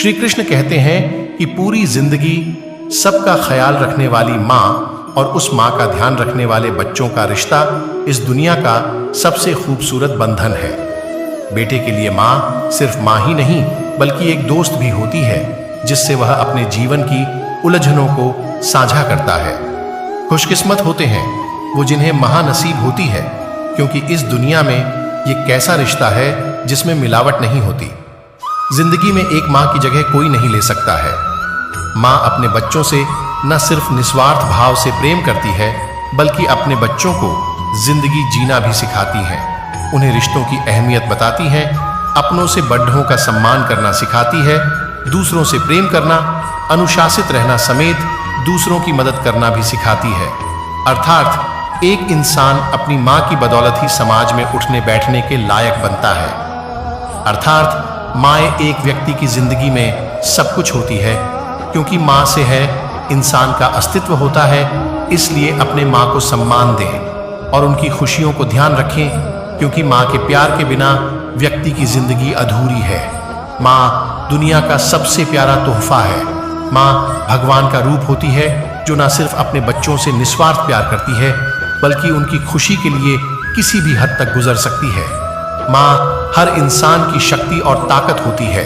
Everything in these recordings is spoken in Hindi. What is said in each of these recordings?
श्री कृष्ण कहते हैं कि पूरी जिंदगी सबका ख्याल रखने वाली माँ और उस माँ का ध्यान रखने वाले बच्चों का रिश्ता इस दुनिया का सबसे खूबसूरत बंधन है। बेटे के लिए माँ सिर्फ माँ ही नहीं बल्कि एक दोस्त भी होती है जिससे वह अपने जीवन की उलझनों को साझा करता है। खुशकिस्मत होते हैं वो जिन्हें महानसीब होती है, क्योंकि इस दुनिया में ये कैसा रिश्ता है जिसमें मिलावट नहीं होती। जिंदगी में एक माँ की जगह कोई नहीं ले सकता है। माँ अपने बच्चों से न सिर्फ निस्वार्थ भाव से प्रेम करती है बल्कि अपने बच्चों को जिंदगी जीना भी सिखाती है। उन्हें रिश्तों की अहमियत बताती है, अपनों से बड़ों का सम्मान करना सिखाती है, दूसरों से प्रेम करना, अनुशासित रहना समेत दूसरों की मदद करना भी सिखाती है। अर्थात एक इंसान अपनी माँ की बदौलत ही समाज में उठने बैठने के लायक बनता है। अर्थात माएँ एक व्यक्ति की जिंदगी में सब कुछ होती है, क्योंकि माँ से है इंसान का अस्तित्व होता है। इसलिए अपने माँ को सम्मान दें और उनकी खुशियों को ध्यान रखें, क्योंकि माँ के प्यार के बिना व्यक्ति की जिंदगी अधूरी है। माँ दुनिया का सबसे प्यारा तोहफा है। माँ भगवान का रूप होती है जो न सिर्फ अपने बच्चों से निस्वार्थ प्यार करती है बल्कि उनकी खुशी के लिए किसी भी हद तक गुजर सकती है। माँ हर इंसान की शक्ति और ताकत होती है।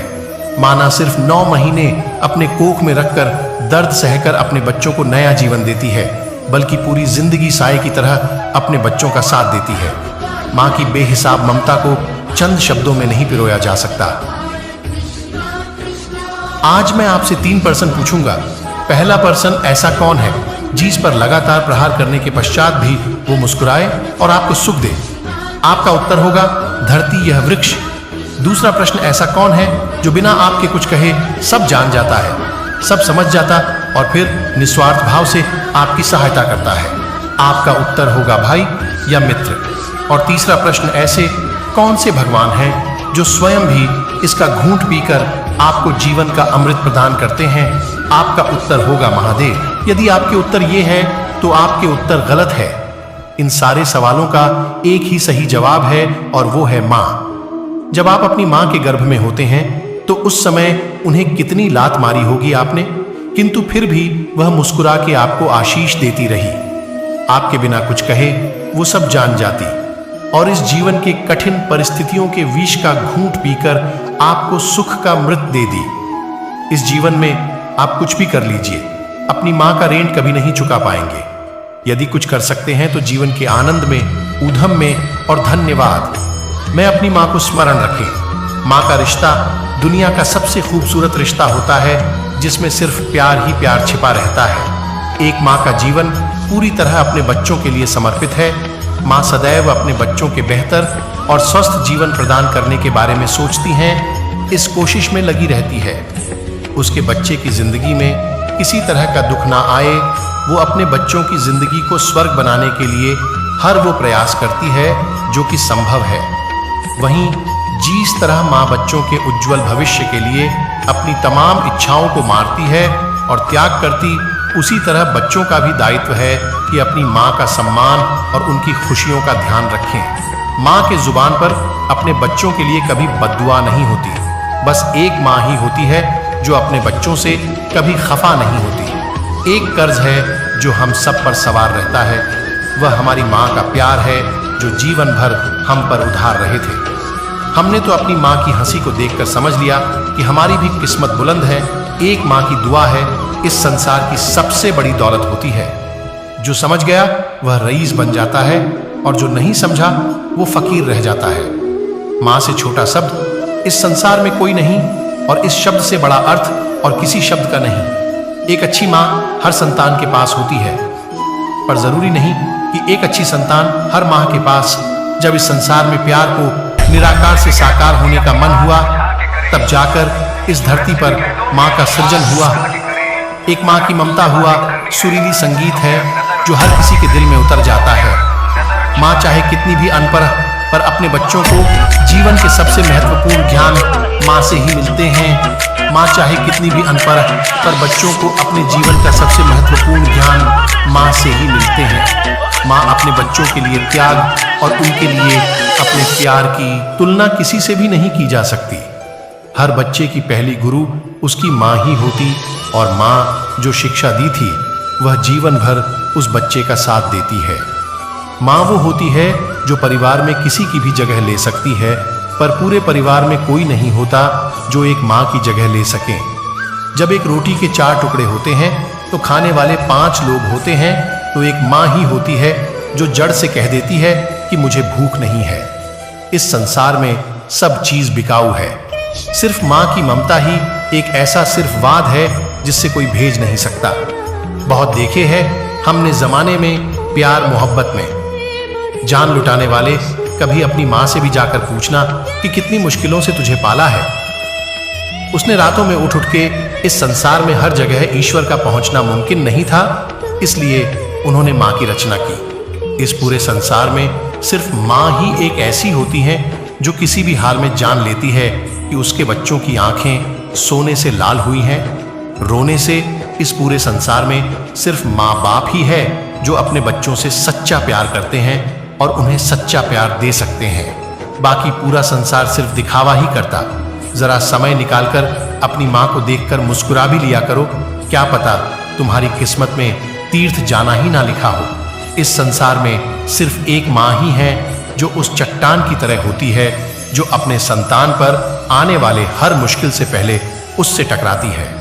माँ न सिर्फ 9 महीने अपने कोख में रखकर दर्द सहकर अपने बच्चों को नया जीवन देती है बल्कि पूरी जिंदगी साए की तरह अपने बच्चों का साथ देती है। माँ की बेहिसाब ममता को चंद शब्दों में नहीं पिरोया जा सकता। आज मैं आपसे 3 प्रश्न पूछूंगा। पहला प्रश्न, ऐसा कौन है जिस पर लगातार प्रहार करने के पश्चात भी वो मुस्कुराए और आपको सुख दे? आपका उत्तर होगा धरती, यह वृक्ष। दूसरा प्रश्न, ऐसा कौन है जो बिना आपके कुछ कहे सब जान जाता है, सब समझ जाता और फिर निस्वार्थ भाव से आपकी सहायता करता है? आपका उत्तर होगा भाई या मित्र। और तीसरा प्रश्न, ऐसे कौन से भगवान हैं जो स्वयं भी इसका घूंट पीकर आपको जीवन का अमृत प्रदान करते हैं? आपका उत्तर होगा महादेव। यदि आपके उत्तर ये है तो आपके उत्तर गलत है। इन सारे सवालों का एक ही सही जवाब है और वो है माँ। जब आप अपनी माँ के गर्भ में होते हैं तो उस समय उन्हें कितनी लात मारी होगी आपने, किंतु फिर भी वह मुस्कुरा के आपको आशीष देती रही। आपके बिना कुछ कहे वो सब जान जाती और इस जीवन के कठिन परिस्थितियों के विष का घूंट पीकर आपको सुख का मृत दे दी। इस जीवन में आप कुछ भी कर लीजिए, अपनी माँ का ऋण कभी नहीं चुका पाएंगे। यदि कुछ कर सकते हैं तो जीवन के आनंद में, ऊधम में और धन्यवाद में अपनी माँ को स्मरण रखें। माँ का रिश्ता दुनिया का सबसे खूबसूरत रिश्ता होता है जिसमें सिर्फ प्यार ही प्यार छिपा रहता है। एक माँ का जीवन पूरी तरह अपने बच्चों के लिए समर्पित है। माँ सदैव अपने बच्चों के बेहतर और स्वस्थ जीवन प्रदान करने के बारे में सोचती हैं, इस कोशिश में लगी रहती है। उसके बच्चे की जिंदगी में किसी तरह का दुख ना आए, वो अपने बच्चों की जिंदगी को स्वर्ग बनाने के लिए हर वो प्रयास करती है जो कि संभव है। वहीं जिस तरह माँ बच्चों के उज्जवल भविष्य के लिए अपनी तमाम इच्छाओं को मारती है और त्याग करती, उसी तरह बच्चों का भी दायित्व है कि अपनी माँ का सम्मान और उनकी खुशियों का ध्यान रखें। माँ के जुबान पर अपने बच्चों के लिए कभी बद्दुआ नहीं होती। बस एक माँ ही होती है जो अपने बच्चों से कभी खफा नहीं होती। एक कर्ज है जो हम सब पर सवार रहता है, वह हमारी माँ का प्यार है जो जीवन भर हम पर उधार रहे थे। हमने तो अपनी माँ की हंसी को देखकर समझ लिया कि हमारी भी किस्मत बुलंद है। एक माँ की दुआ है इस संसार की सबसे बड़ी दौलत होती है। जो समझ गया वह रईस बन जाता है और जो नहीं समझा वो फकीर रह जाता है। माँ से छोटा शब्द इस संसार में कोई नहीं और इस शब्द से बड़ा अर्थ और किसी शब्द का नहीं। एक अच्छी माँ हर संतान के पास होती है, पर जरूरी नहीं कि एक अच्छी संतान हर माँ के पास। जब इस संसार में प्यार को निराकार से साकार होने का मन हुआ, तब जाकर इस धरती पर माँ का सृजन हुआ। एक माँ की ममता हुआ सुरीली संगीत है जो हर किसी के दिल में उतर जाता है। माँ चाहे कितनी भी अनपढ़, पर अपने बच्चों को जीवन के सबसे महत्वपूर्ण ज्ञान माँ से ही मिलते हैं। माँ चाहे कितनी भी अनपढ़, पर बच्चों को अपने जीवन का सबसे महत्वपूर्ण ज्ञान माँ से ही मिलते हैं। माँ अपने बच्चों के लिए त्याग और उनके लिए अपने प्यार की तुलना किसी से भी नहीं की जा सकती। हर बच्चे की पहली गुरु उसकी माँ ही होती और माँ जो शिक्षा दी थी वह जीवन भर उस बच्चे का साथ देती है। माँ वो होती है जो परिवार में किसी की भी जगह ले सकती है, पर पूरे परिवार में कोई नहीं होता जो एक माँ की जगह ले सके। जब एक रोटी के 4 टुकड़े होते हैं तो खाने वाले 5 लोग होते हैं, तो एक माँ ही होती है जो जड़ से कह देती है कि मुझे भूख नहीं है। इस संसार में सब चीज बिकाऊ है, सिर्फ माँ की ममता ही एक ऐसा सिर्फ वाद है जिससे कोई भेज नहीं सकता। बहुत देखे हैं हमने जमाने में प्यार मोहब्बत में जान लुटाने वाले, कभी अपनी माँ से भी जाकर पूछना कि कितनी मुश्किलों से तुझे पाला है। उसने रातों में उठ के इस संसार में हर जगह ईश्वर का पहुंचना मुमकिन नहीं था, इसलिए उन्होंने माँ की रचना की। इस पूरे संसार में सिर्फ माँ ही एक ऐसी होती है जो किसी भी हाल में जान लेती है कि उसके बच्चों की आंखें सोने से लाल हुई हैं, रोने से। इस पूरे संसार में सिर्फ माँ बाप ही है जो अपने बच्चों से सच्चा प्यार करते हैं और उन्हें सच्चा प्यार दे सकते हैं। बाकी पूरा संसार सिर्फ दिखावा ही करता। जरा समय निकालकर अपनी माँ को देखकर मुस्कुरा भी लिया करो, क्या पता तुम्हारी किस्मत में तीर्थ जाना ही ना लिखा हो। इस संसार में सिर्फ एक माँ ही है जो उस चट्टान की तरह होती है जो अपने संतान पर आने वाले हर मुश्किल से पहले उससे टकराती है।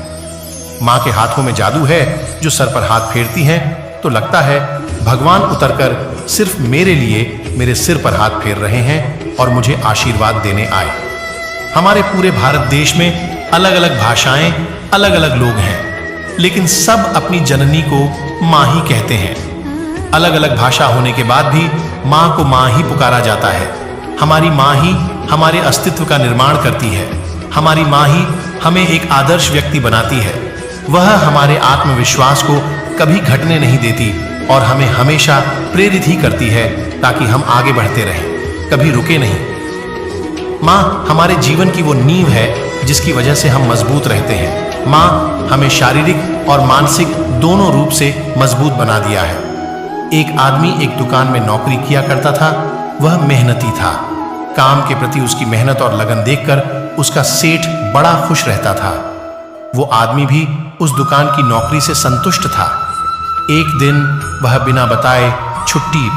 माँ के हाथों में जादू है, जो सर पर हाथ फेरती हैं तो लगता है भगवान उतरकर सिर्फ मेरे लिए मेरे सिर पर हाथ फेर रहे हैं और मुझे आशीर्वाद देने आए। हमारे पूरे भारत देश में अलग अलग भाषाएं, अलग अलग लोग हैं, लेकिन सब अपनी जननी को माँ ही कहते हैं। अलग अलग भाषा होने के बाद भी माँ को माँ ही पुकारा जाता है। हमारी माँ ही हमारे अस्तित्व का निर्माण करती है। हमारी माँ ही हमें एक आदर्श व्यक्ति बनाती है। वह हमारे आत्मविश्वास को कभी घटने नहीं देती और हमें हमेशा प्रेरित ही करती है ताकि हम आगे बढ़ते रहें, कभी रुके नहीं। माँ हमारे जीवन की वो नींव है जिसकी वजह से हम मजबूत रहते हैं। माँ हमें शारीरिक और मानसिक दोनों रूप से मजबूत बना दिया है। एक आदमी एक दुकान में नौकरी किया करता था। वह मेहनती था। काम के प्रति उसकी मेहनत और लगन देखकर उसका सेठ बड़ा खुश रहता था। वो आदमी भी उस दुकान की नौकरी से संतुष्ट था। एक दिन वह बिना बताए छुट्टी